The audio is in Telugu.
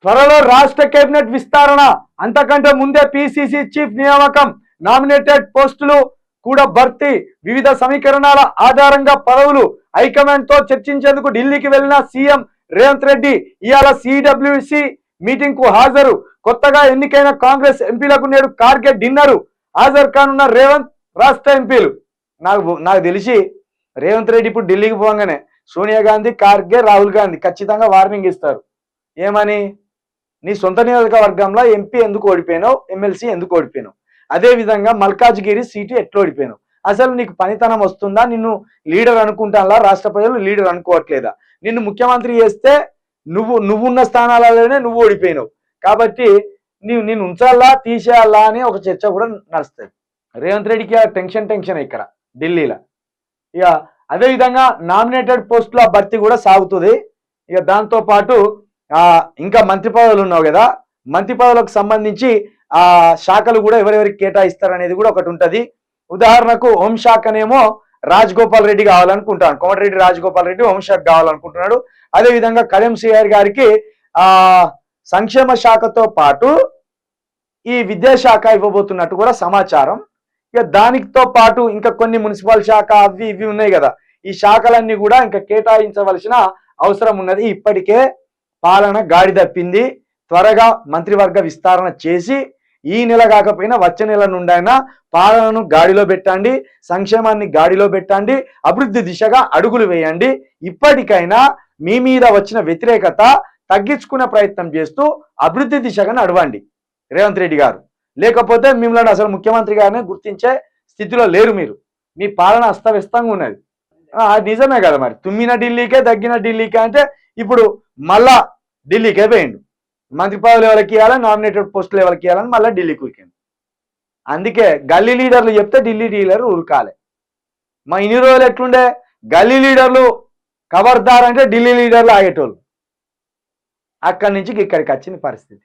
త్వరలో రాష్ట్ర కేబినెట్ విస్తరణ, అంతకంటే ముందే పిసిసి చీఫ్ నియామకం, నామినేటెడ్ పోస్టులు కూడా భర్తీ, వివిధ సమీకరణాల ఆధారంగా పదవులు, హైకమాండ్ తో చర్చించేందుకు ఢిల్లీకి వెళ్లిన సీఎం రేవంత్ రెడ్డి ఇవాళ సిడబ్ల్యూసి మీటింగ్ కు హాజరు. కొత్తగా ఎన్నికైన కాంగ్రెస్ ఎంపీలకు నేడు కార్గే డిన్నరు. హాజరు కానున్న రేవంత్, రాష్ట్ర ఎంపీలు. నాకు తెలిసి రేవంత్ రెడ్డి ఇప్పుడు ఢిల్లీకి పోగానే సోనియా గాంధీ, కార్గే, రాహుల్ గాంధీ ఖచ్చితంగా వార్నింగ్ ఇస్తారు. ఏమని? నీ సొంత నియోజకవర్గంలో ఎంపీ ఎందుకు ఓడిపోయినావు, ఎమ్మెల్సీ ఎందుకు ఓడిపోయినావు, అదే విధంగా మల్కాజ్గిరి సీటు ఎట్లా ఓడిపోయినావు, అసలు నీకు పనితనం వస్తుందా, నిన్ను లీడర్ అనుకుంటానా, రాష్ట్ర ప్రజలు లీడర్ అనుకోవట్లేదా, నిన్ను ముఖ్యమంత్రి చేస్తే నువ్వున్న స్థానాలలోనే నువ్వు ఓడిపోయినావు, కాబట్టి నిన్ను ఉంచాలా తీసేయాలా అని ఒక చర్చ కూడా నడుస్తుంది. రేవంత్ రెడ్డికి టెన్షన్ ఇక్కడ ఢిల్లీలో. ఇక అదేవిధంగా నామినేటెడ్ పోస్టుల భర్తీ కూడా సాగుతుంది. ఇక దాంతో పాటు ఇంకా మంత్రి పదవులు ఉన్నావు కదా, మంత్రి పదవులకు సంబంధించి ఆ శాఖలు కూడా ఎవరెవరికి కేటాయిస్తారనేది కూడా ఒకటి ఉంటుంది. ఉదాహరణకు హోంశాఖనేమో రాజగోపాల్ రెడ్డి కావాలనుకుంటాను, కోమటిరెడ్డి రాజగోపాల్ రెడ్డి హోంశాఖ కావాలనుకుంటున్నాడు. అదేవిధంగా కడియం శ్రీహరి గారికి సంక్షేమ శాఖతో పాటు ఈ విద్యాశాఖ ఇవ్వబోతున్నట్టు కూడా సమాచారం. ఇక దానితో పాటు ఇంకా కొన్ని మున్సిపల్ శాఖ అవి ఇవి ఉన్నాయి కదా, ఈ శాఖలన్నీ కూడా ఇంకా కేటాయించవలసిన అవసరం ఉన్నది. ఇప్పటికే పాలన గాడి తప్పింది. త్వరగా మంత్రివర్గ విస్తరణ చేసి ఈ నెల కాకపోయినా వచ్చే నెల నుండైనా పాలనను గాడిలో పెట్టండి, సంక్షేమాన్ని గాడిలో పెట్టండి, అభివృద్ధి దిశగా అడుగులు వేయండి. ఇప్పటికైనా మీ మీద వచ్చిన వ్యతిరేకత తగ్గించుకునే ప్రయత్నం చేస్తూ అభివృద్ధి దిశగా నడవండి రేవంత్ రెడ్డి గారు. లేకపోతే మిమ్మల్ని అసలు ముఖ్యమంత్రి గారిని గుర్తించే స్థితిలో లేరు మీరు. మీ పాలన అస్తవ్యస్తంగా ఉన్నది. నిజమే కదా మరి, తుమ్మిన ఢిల్లీకే దగ్గిన ఢిల్లీకే అంటే ఇప్పుడు మళ్ళా ఢిల్లీకే పోయిండు. మంత్రి పదవులు ఎవరికి ఇవ్వాలని, నామినేటెడ్ పోస్టులు ఎవరికి ఇవ్వాలని మళ్ళీ ఢిల్లీకి ఉరికింది. అందుకే గల్లీ లీడర్లు చెప్తే ఢిల్లీ లీడర్ ఉరకాలి. మా ఇన్ని రోజులు ఎట్లుండే, గల్లీ లీడర్లు ఖబర్దార్ అంటే ఢిల్లీ లీడర్లు ఆగేటోళ్ళు. అక్కడి నుంచి ఇక్కడికి వచ్చిన పరిస్థితి.